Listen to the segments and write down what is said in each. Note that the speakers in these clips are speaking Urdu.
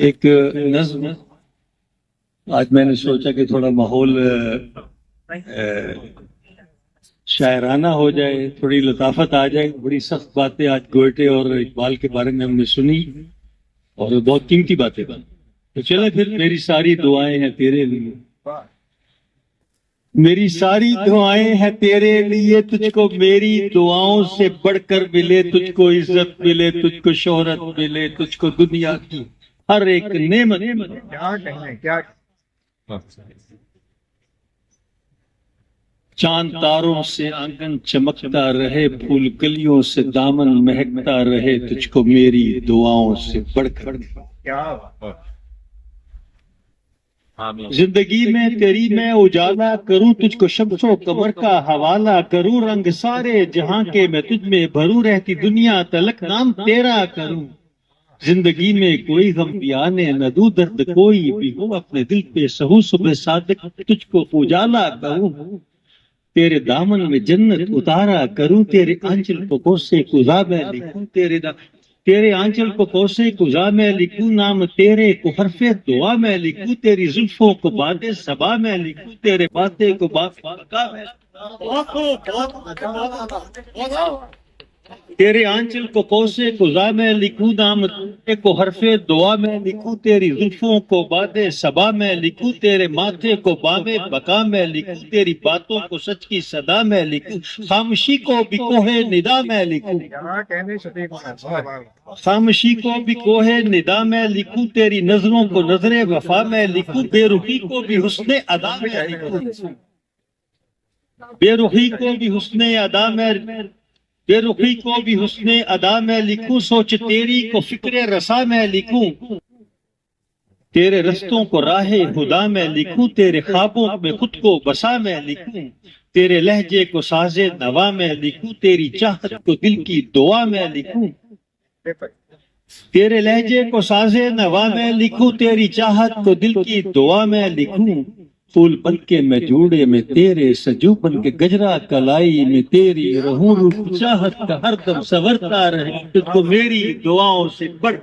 ایک نظم آج میں نے سوچا کہ تھوڑا ماحول شاعرانہ ہو جائے، تھوڑی لطافت آ جائے۔ بڑی سخت باتیں آج گوئٹے اور اقبال کے بارے میں ہم نے سنی اور بہت قیمتی باتیں بن، تو چلے پھر میری ساری دعائیں ہیں تیرے لیے، میری ساری دعائیں ہیں تیرے لیے، تجھ کو میری دعاؤں سے بڑھ کر ملے، تجھ کو عزت ملے، تجھ کو شہرت ملے، تجھ کو دنیا کی ہر ایک نعمت ملے۔ چاند تاروں سے آنگن چمکتا رہے، پھول کلیوں سے دامن مہکتا رہے، تجھ کو میری دعاؤں سے بڑھ کر۔ زندگی میں تیری میں اجالا کروں، تجھ کو شمس و قمر کا حوالہ کروں، رنگ سارے جہاں کے میں تجھ میں بھروں، رہتی دنیا تلک نام تیرا کروں۔ زندگی میں کوئی غم بھی آنے نہ دوں، درد کوئی بھی ہو اپنے دل پہ سہوں، صبح صادق تجھ کو اجالا کروں، تیرے دامن میں جنت اتارا کروں، تیرے آنچل کو کوسے قضا میں لکھوں، تیرے آنچل کو کوسے قضا میں لکھوں، نام تیرے کو حرف دعا میں لکھوں، تیری زلفوں کو باد صبا میں لکھوں، تیرے باتیں کو بقا میں تیرے آنچل کو کوسے قضا میں لکھوں، نام تیرے کو حرف دعا میں لکھوں، تیری زلفوں کو باد صبا میں لکھوں، تیرے ماتھے کو بام بقا میں لکھوں، تیری باتوں کو سچ کی صدا میں لکھوں، خاموشی کو بھی کوہ ندا میں لکھوں، خاموشی کو بھی کوہ ندا میں لکھوں، تیری نظروں کو نظر وفا میں لکھوں، بے رخی کو بھی حسن ادا میں لکھوں، بے رخی کو بھی حسن ادا میں بے رخی کو بھی حسن ادا میں لکھوں، سوچ تیری کو فکر رسا میں لکھوں، تیرے رستوں کو راہ خدا میں لکھوں، تیرے خوابوں میں خود کو بسا میں لکھوں، تیرے لہجے کو ساز نوا میں لکھوں، تیری چاہت کو دل کی دعا میں لکھوں، تیرے لہجے کو ساز نوا میں لکھوں، تیری چاہت کو دل کی دعا میں لکھوں، پھول بن کے میں جوڑے میں تیرے، سجو بن کے گجرا کلائی میں تیری رہوں، روح چاہت کا ہر دم سنورتا رہے، تجھ کو میری دعاؤں سے بڑھ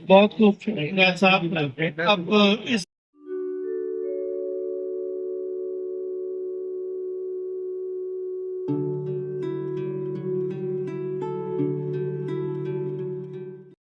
بہت خوب صاحب۔ اب اس